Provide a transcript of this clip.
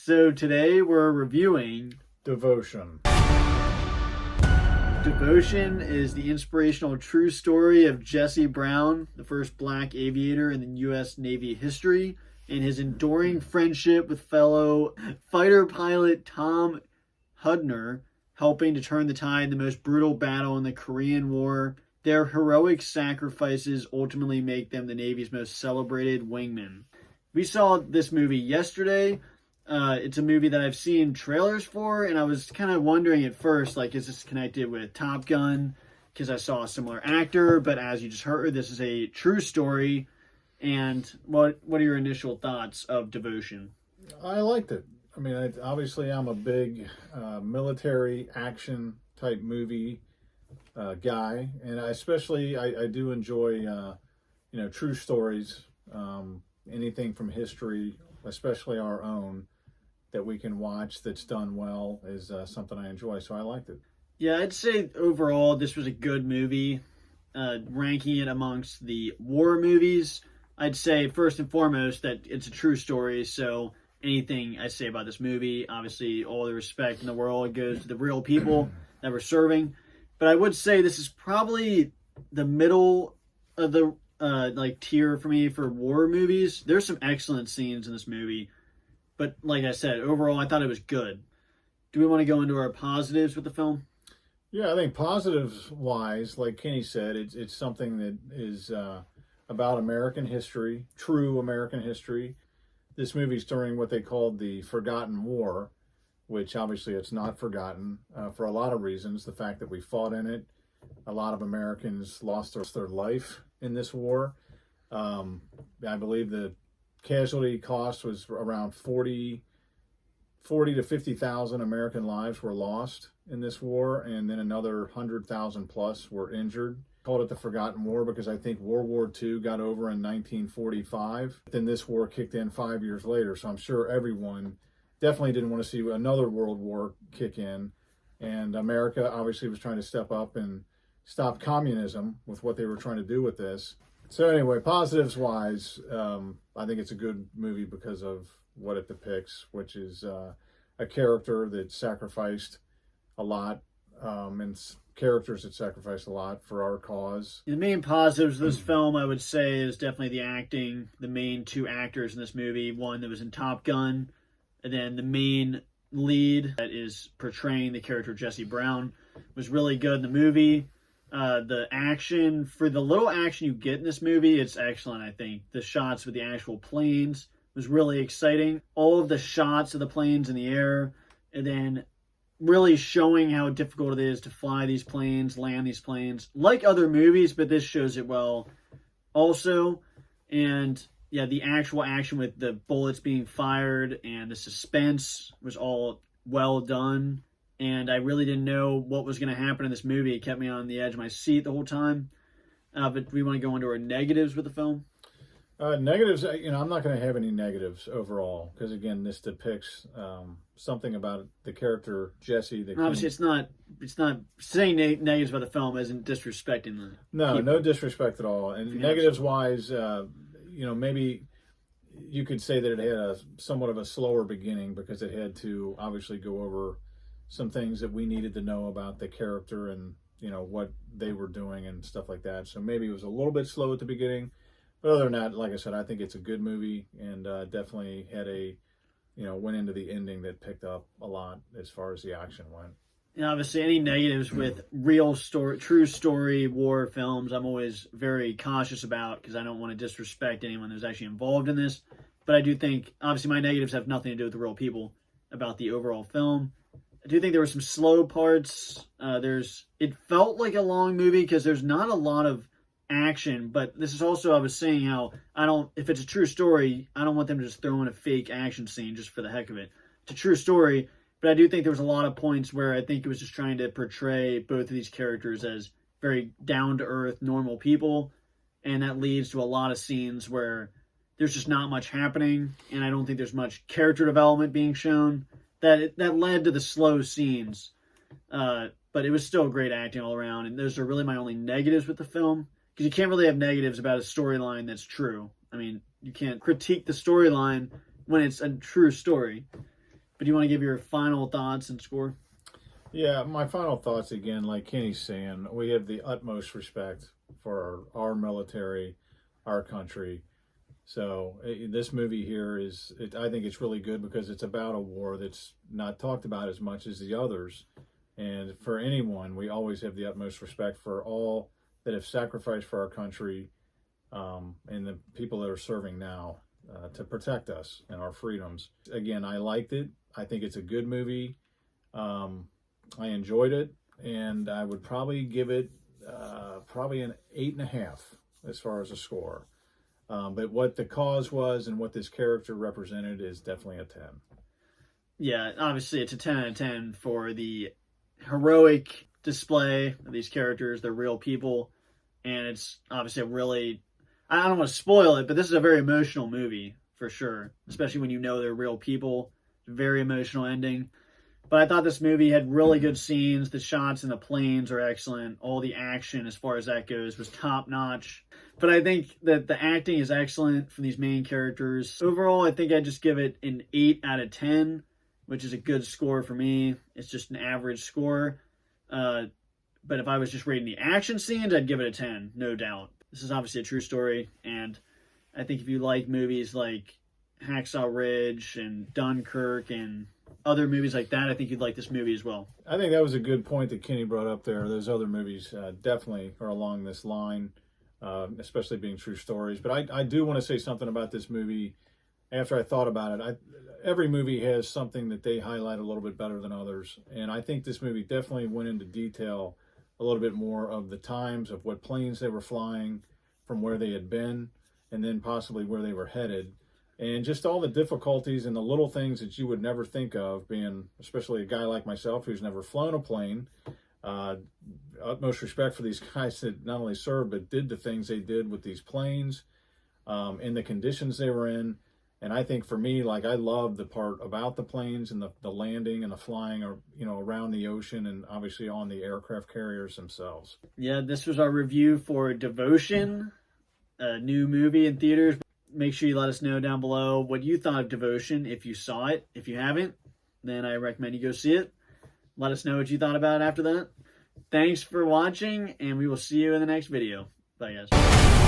So today we're reviewing Devotion. Devotion is the inspirational true story of Jesse Brown, the first black aviator in the U.S. Navy history, and his enduring friendship with fellow fighter pilot Tom Hudner, helping to turn the tide in the most brutal battle in the Korean War. Their heroic sacrifices ultimately make them the Navy's most celebrated wingmen. We saw this movie yesterday. It's a movie that I've seen trailers for, and I was kind of wondering at first, like, is this connected with Top Gun? Because I saw a similar actor, but as you just heard, this is a true story. And what are your initial thoughts of Devotion? I liked it. I mean, obviously, I'm a big military action type movie guy, and I do enjoy true stories. Anything from history, especially our own, that we can watch that's done well is something I enjoy. So I liked it. Yeah, I'd say overall this was a good movie. Ranking it amongst the war movies, I'd say first and foremost that it's a true story. So anything I say about this movie, obviously all the respect in the world goes to the real people that we're serving. But I would say this is probably the middle of the tier for me for war movies. There's some excellent scenes in this movie, but like I said, overall I thought it was good. Do we want to go into our positives with the film? Yeah, I think positives wise, like Kenny said, it's something that is about American history, true American history. This movie's during what they called the Forgotten War, which obviously it's not forgotten for a lot of reasons. The fact that we fought in it, a lot of Americans lost their life in this war. I believe the casualty cost was around 40 to 50,000 American lives were lost in this war, and then another 100,000 plus were injured. Called it the Forgotten War because I think World War II got over in 1945. Then this war kicked in 5 years later, so I'm sure everyone definitely didn't want to see another world war kick in. And America obviously was trying to step up and stop communism with what they were trying to do with this. So anyway, positives wise, I think it's a good movie because of what it depicts, which is a character that sacrificed a lot, and characters that sacrificed a lot for our cause. The main positives of this film, I would say, is definitely the acting. The main two actors in this movie, one that was in Top Gun, and then the main lead that is portraying the character Jesse Brown was really good in the movie. The action, for the little action you get in this movie, it's excellent, I think. The shots with the actual planes was really exciting. All of the shots of the planes in the air, and then really showing how difficult it is to fly these planes, land these planes, like other movies, but this shows it well also. And yeah, the actual action with the bullets being fired and the suspense was all well done. And I really didn't know what was going to happen in this movie. It kept me on the edge of my seat the whole time. But we want to go into our negatives with the film. Negatives, I'm not going to have any negatives overall because, again, this depicts something about the character Jesse. Obviously, it's not saying negatives about the film isn't disrespecting the No disrespect at all. And negatives wise, maybe you could say that it had a somewhat of a slower beginning because it had to obviously go over some things that we needed to know about the character and what they were doing and stuff like that. So maybe it was a little bit slow at the beginning. But other than that, like I said, I think it's a good movie and definitely had went into the ending that picked up a lot as far as the action went. And obviously, any negatives with real story, true story war films, I'm always very cautious about because I don't want to disrespect anyone who's actually involved in this. But I do think, obviously, my negatives have nothing to do with the real people about the overall film. I do think there were some slow parts. It felt like a long movie because there's not a lot of action, but this is also, I was saying how if it's a true story, I don't want them to just throw in a fake action scene just for the heck of it. It's a true story, but I do think there was a lot of points where I think it was just trying to portray both of these characters as very down-to-earth, normal people, and that leads to a lot of scenes where there's just not much happening, and I don't think there's much character development being shown. That led to the slow scenes, but it was still great acting all around, and those are really my only negatives with the film. Because you can't really have negatives about a storyline that's true. I mean, you can't critique the storyline when it's a true story. But do you want to give your final thoughts and score? Yeah, my final thoughts again, like Kenny's saying, we have the utmost respect for our military, our country. So this movie here I think it's really good because it's about a war that's not talked about as much as the others. And for anyone, we always have the utmost respect for all that have sacrificed for our country, and the people that are serving now to protect us and our freedoms. Again, I liked it. I think it's a good movie. I enjoyed it, and I would probably give it probably an 8.5 as far as a score. But what the cause was and what this character represented is definitely a 10. Yeah, obviously it's a 10 out of 10 for the heroic display of these characters. They're real people, and it's obviously a really, I don't want to spoil it, but this is a very emotional movie for sure, especially when you know they're real people. Very emotional ending. But I thought this movie had really good scenes. The shots in the planes are excellent. All the action, as far as that goes, was top notch. But I think that the acting is excellent from these main characters. Overall, I think I'd just give it an 8 out of 10, which is a good score for me. It's just an average score. But if I was just rating the action scenes, I'd give it a 10, no doubt. This is obviously a true story, and I think if you like movies like Hacksaw Ridge and Dunkirk and other movies like that, I think you'd like this movie as well. I think that was a good point that Kenny brought up there. Those other movies definitely are along this line, especially being true stories. But I do want to say something about this movie. After I thought about it, every movie has something that they highlight a little bit better than others. And I think this movie definitely went into detail a little bit more of the times, of what planes they were flying, from where they had been, and then possibly where they were headed. And just all the difficulties and the little things that you would never think of, being especially a guy like myself who's never flown a plane. Utmost respect for these guys that not only served, but did the things they did with these planes, in the conditions they were in. And I think for me, like, I love the part about the planes and the landing and the flying, or, around the ocean, and obviously on the aircraft carriers themselves. Yeah, this was our review for Devotion, a new movie in theaters. Make sure you let us know down below what you thought of Devotion, if you saw it. If you haven't, then I recommend you go see it. Let us know what you thought about it after that. Thanks for watching, and we will see you in the next video. Bye, guys.